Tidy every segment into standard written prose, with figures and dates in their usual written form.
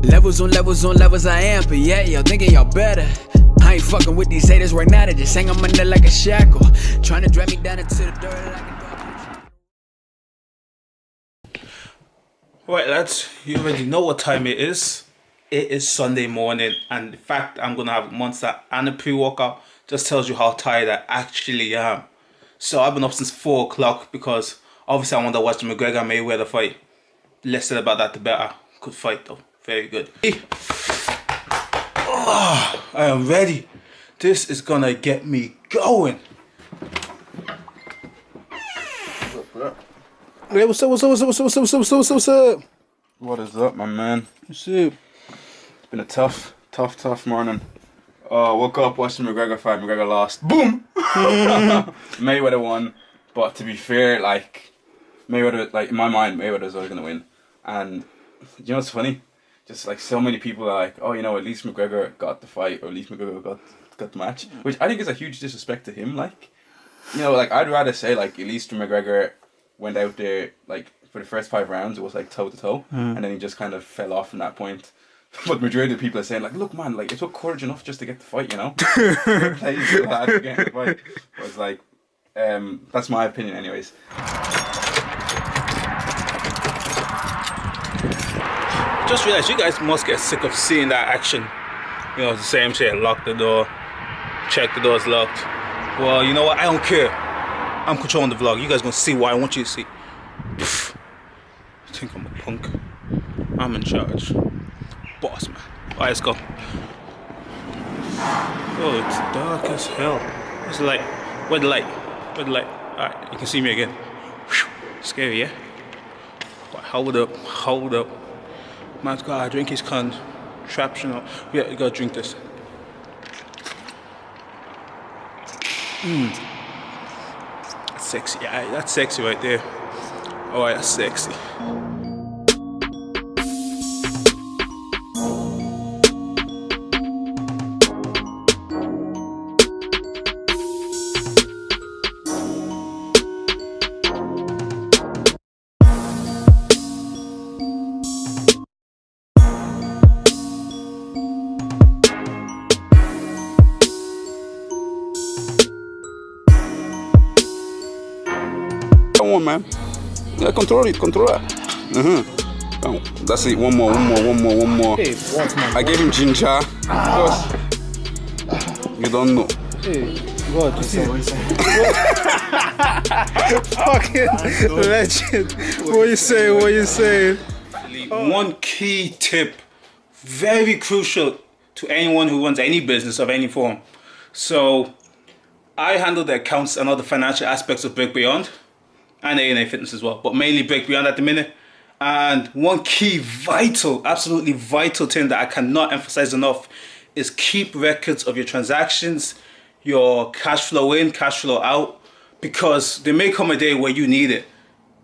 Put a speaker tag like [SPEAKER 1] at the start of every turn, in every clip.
[SPEAKER 1] Levels on levels on levels I am, but yeah, y'all thinking y'all better. I ain't fucking with these haters right now, they just hang on my neck like a shackle. Trying to drag me down into the dirt like a dog.
[SPEAKER 2] Right lads, you already know what time it is. It is Sunday morning, and the fact I'm gonna have a Monster and a pre-workout just tells you how tired I actually am. So I've been up since 4 o'clock because obviously I want to watch the McGregor Mayweather fight. Less said about that the better. Good fight though, very good. Oh, I am ready. This is gonna get me going.
[SPEAKER 3] Hey, what's up? What is up, my man?
[SPEAKER 2] What's up?
[SPEAKER 3] It's been a tough morning. Woke up, watched the McGregor fight. McGregor lost. Boom! Mayweather won. But to be fair, like, Mayweather, like, in my mind, Mayweather's always gonna win. And, you know what's funny? Just, like, so many people are like, oh, you know, at least McGregor got the fight, or at least McGregor got the match. Which I think is a huge disrespect to him, like. You know, like, I'd rather say, like, at least McGregor went out there, like, for the first 5 rounds, it was, like, toe-to-toe. And then he just kind of fell off from that point. But the majority of people are saying, like, look, man, like, it took courage enough just to get the fight, you know? Fair play to the lad for getting the fight. But it's like, that's my opinion anyways.
[SPEAKER 2] Just realized you guys must get sick of seeing that action. You know, it's the same shit. Lock the door, check the door's locked. Well, you know what? I don't care. I'm controlling the vlog. You guys gonna see what I want you to see. Pfft. I think I'm a punk. I'm in charge. Boss man. Alright, let's go. Oh, it's dark as hell. Where's the light? Where's the light? Where's the light? Alright, you can see me again. Whew. Scary, yeah? Right, hold up. Man's gotta drink his contraption. Yeah, you gotta drink this. That's sexy. Yeah, that's sexy right there. Alright, that's sexy.
[SPEAKER 3] Come on, man. Yeah, control it. Oh, that's it. One more.
[SPEAKER 2] Hey, what, man?
[SPEAKER 3] I gave him ginger. Because you don't know.
[SPEAKER 2] Hey, what? Fucking legend. What you saying? One key tip, very crucial to anyone who runs any business of any form. So, I handle the accounts and all the financial aspects of Break Beyond. And A&A Fitness as well, but mainly Break Beyond at the minute. And one key absolutely vital thing that I cannot emphasize enough is keep records of your transactions, your cash flow in, cash flow out, because there may come a day where you need it.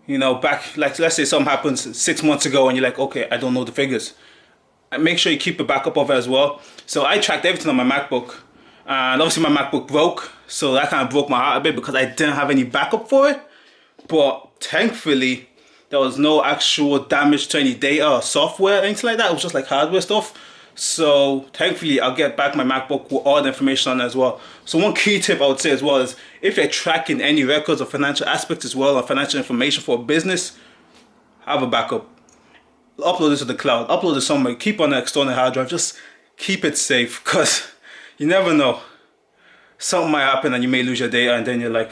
[SPEAKER 2] You know, back, like, let's say something happens 6 months ago and you're like, okay, I don't know the figures. And make sure you keep a backup of it as well. So I tracked everything on my MacBook, and obviously my MacBook broke, so that kind of broke my heart a bit because I didn't have any backup for it. But thankfully, there was no actual damage to any data or software or anything like that. It was just like hardware stuff. So thankfully, I'll get back my MacBook with all the information on it as well. So one key tip I would say as well is if you're tracking any records or financial aspects as well or financial information for a business, have a backup. Upload it to the cloud. Upload it somewhere. Keep on an external hard drive. Just keep it safe because you never know. Something might happen and you may lose your data and then you're like,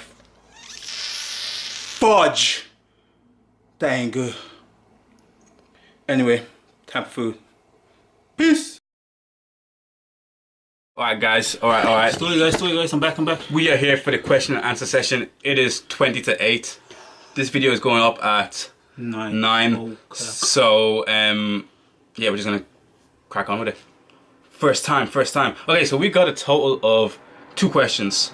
[SPEAKER 2] fudge! That ain't good. Anyway, time for food. Peace!
[SPEAKER 3] Alright guys, alright.
[SPEAKER 2] Story guys, I'm back.
[SPEAKER 3] We are here for the question and answer session. It is 20 to 8. This video is going up at 9.
[SPEAKER 2] Oh,
[SPEAKER 3] so, yeah, we're just gonna crack on with it. First time. Okay, so we got a total of 2 questions.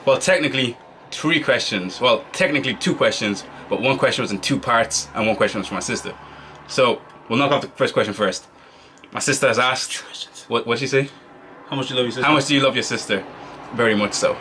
[SPEAKER 3] Well, technically 3 questions. Well, technically 2 questions, but 1 question was in 2 parts and 1 question was from my sister. So we'll knock off the first question first. My sister has asked, what'd she say?
[SPEAKER 2] How much do you love your sister?
[SPEAKER 3] How much do you love your sister? Very much so.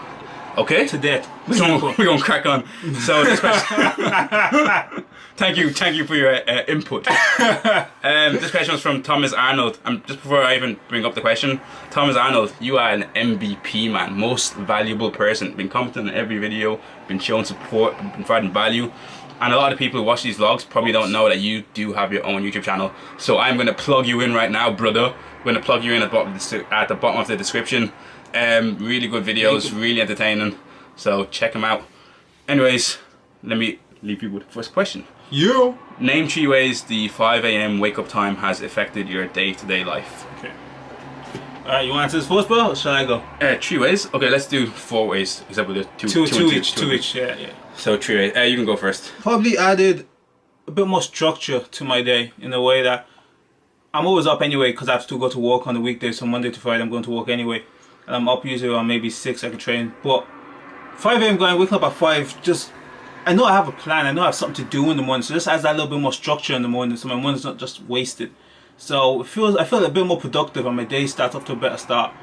[SPEAKER 3] Okay.
[SPEAKER 4] to death.
[SPEAKER 3] We're going to crack on. So this question... Thank you for your input. This question was from Thomas Arnold. Just before I even bring up the question, Thomas Arnold, you are an MVP, man. Most valuable person. Been commenting on every video, been showing support, been providing value. And a lot of people who watch these vlogs probably don't know that you do have your own YouTube channel. So I'm going to plug you in right now, brother. I'm going to plug you in at the bottom of the description. Really good videos, really entertaining. So check them out. Anyways, let me leave you with the first question.
[SPEAKER 4] You.
[SPEAKER 3] Name 3 ways the 5 a.m. wake up time has affected your day-to-day life.
[SPEAKER 4] Okay. Alright, you want to answer this first, bro? Or shall I go?
[SPEAKER 3] 3 ways? Okay, let's do 4 ways. Except with the
[SPEAKER 4] Two each, yeah.
[SPEAKER 3] So 3 ways. You can go first.
[SPEAKER 4] Probably added a bit more structure to my day in a way that I'm always up anyway because I have to go to work on the weekdays. So Monday to Friday I'm going to work anyway. And I'm up usually around maybe 6 I can train. But 5 a.m. going, waking up at 5, just... I know I have a plan, I know I have something to do in the morning, so this adds that little bit more structure in the morning so my morning's not just wasted. So I feel a bit more productive and my day starts off to a better start.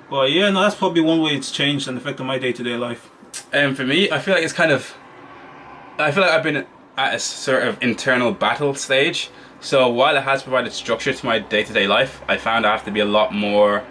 [SPEAKER 4] But yeah, no, that's probably one way it's changed and affected my day-to-day life.
[SPEAKER 3] For me, I feel like it's kind of... I feel like I've been at a sort of internal battle stage. So while it has provided structure to my day-to-day life, I found I have to be a lot more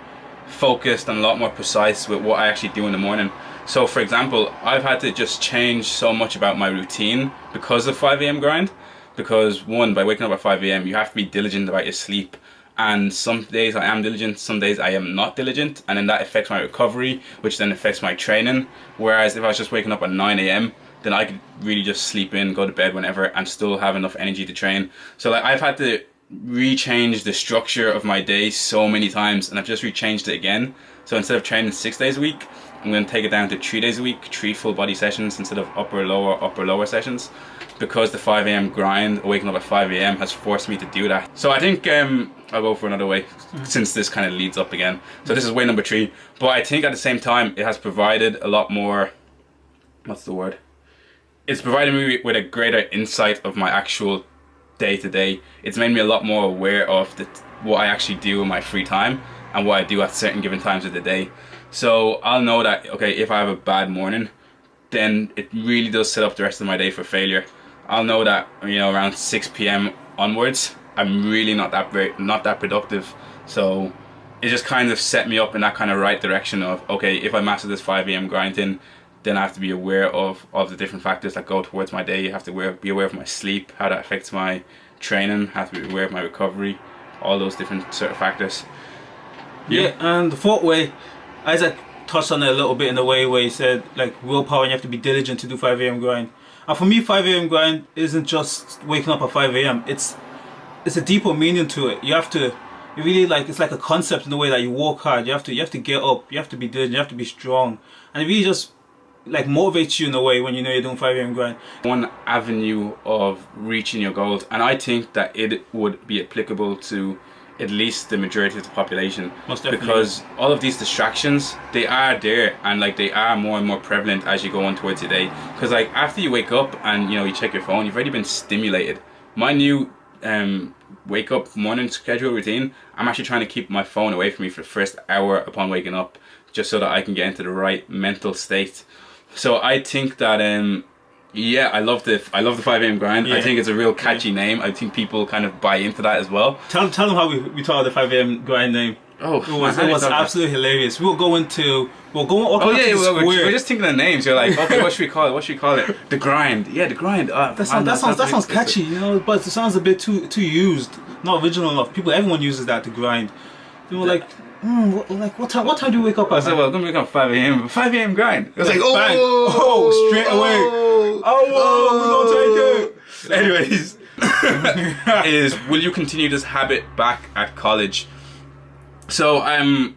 [SPEAKER 3] focused and a lot more precise with what I actually do in the morning. So for example, I've had to just change so much about my routine because of 5 a.m. grind. Because one, by waking up at 5 a.m. you have to be diligent about your sleep. And some days I am diligent, some days I am not diligent. And then that affects my recovery, which then affects my training. Whereas if I was just waking up at 9 a.m, then I could really just sleep in, go to bed whenever, and still have enough energy to train. So like I've had to rechange the structure of my day so many times, and I've just rechanged it again. So instead of training 6 days a week, I'm going to take it down to 3 days a week, 3 full body sessions instead of upper lower sessions, because the 5 a.m. grind, waking up at 5 a.m. has forced me to do that. So I think I'll go for another way since this kind of leads up again. So this is way number 3, but I think at the same time it has provided a lot more, what's the word? It's provided me with a greater insight of my actual day to day. It's made me a lot more aware of what I actually do in my free time and what I do at certain given times of the day. So I'll know that, okay, if I have a bad morning, then it really does set up the rest of my day for failure. I'll know that, you know, around 6 p.m. onwards, I'm really not that productive. So it just kind of set me up in that kind of right direction of, okay, if I master this 5 a.m. grinding, then I have to be aware of the different factors that go towards my day. I have to be aware of my sleep, how that affects my training, I have to be aware of my recovery, all those different sort of factors.
[SPEAKER 4] Yeah, and the 4th way, Isaac touched on it a little bit in the way where he said, like, willpower, and you have to be diligent to do 5 a.m. grind. And for me, 5 a.m. grind isn't just waking up at 5 a.m. It's a deeper meaning to it. You have to, you really like, it's like a concept in the way that you work hard. You have to get up, you have to be diligent, you have to be strong. And it really just like motivates you in a way when you know you're doing 5 a.m. grind.
[SPEAKER 3] One avenue of reaching your goals, and I think that it would be applicable to at least the majority of the population.
[SPEAKER 4] Most definitely.
[SPEAKER 3] Because all of these distractions, they are there, and like they are more and more prevalent as you go on towards your day. Because like after you wake up and you know you check your phone, you've already been stimulated. My new wake up morning schedule routine, I'm actually trying to keep my phone away from me for the first hour upon waking up, just so that I can get into the right mental state. So I think that yeah, I love the 5 a.m. grind.
[SPEAKER 4] Yeah.
[SPEAKER 3] I think it's a real catchy name. I think people kind of buy into that as well.
[SPEAKER 4] Tell them how we thought of the 5 a.m. grind name.
[SPEAKER 3] Oh,
[SPEAKER 4] it was absolutely hilarious. We're going
[SPEAKER 3] we're just thinking of names. You're like, okay, what should we call it? What should we call it? The grind. Yeah, the grind.
[SPEAKER 4] That sounds catchy, you know, but it sounds a bit too used, not original enough. Everyone uses that, to grind. You know, like. What time do you wake up at?
[SPEAKER 3] I said, well, I'm gonna wake up 5 a.m. 5 a.m. grind. It was like,
[SPEAKER 4] straight away. We're gonna take it.
[SPEAKER 3] Anyways, will you continue this habit back at college? So I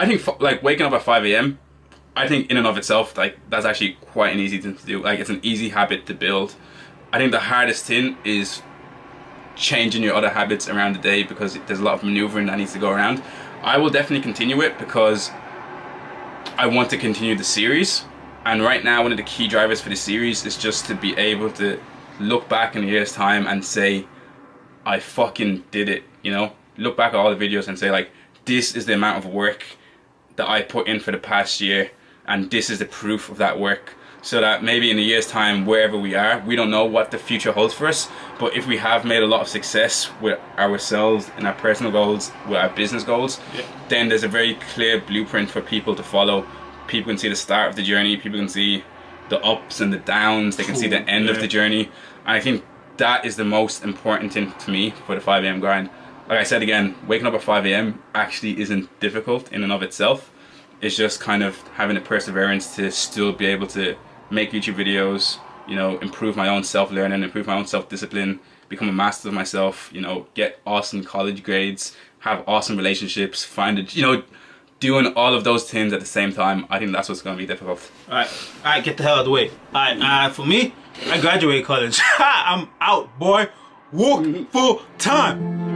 [SPEAKER 3] think like waking up at 5 a.m. I think in and of itself, like that's actually quite an easy thing to do. Like it's an easy habit to build. I think the hardest thing is changing your other habits around the day, because there's a lot of maneuvering that needs to go around. I will definitely continue it because I want to continue the series, and right now one of the key drivers for the series is just to be able to look back in a year's time and say, I fucking did it, you know? Look back at all the videos and say like, this is the amount of work that I put in for the past year, and this is the proof of that work. So that maybe in a year's time, wherever we are, we don't know what the future holds for us, but if we have made a lot of success with ourselves and our personal goals, with our business goals, then there's a very clear blueprint for people to follow. People can see the start of the journey, people can see the ups and the downs, they can see the end of the journey. And I think that is the most important thing to me for the 5 a.m. grind. Like I said again, waking up at 5 a.m. actually isn't difficult in and of itself. It's just kind of having the perseverance to still be able to make YouTube videos, you know, improve my own self-learning, improve my own self-discipline, become a master of myself, you know, get awesome college grades, have awesome relationships, find it, you know, doing all of those things at the same time. I think that's what's going to be difficult.
[SPEAKER 4] Alright, get the hell out of the way. Alright, for me, I graduated college. I'm out, boy. Work full time.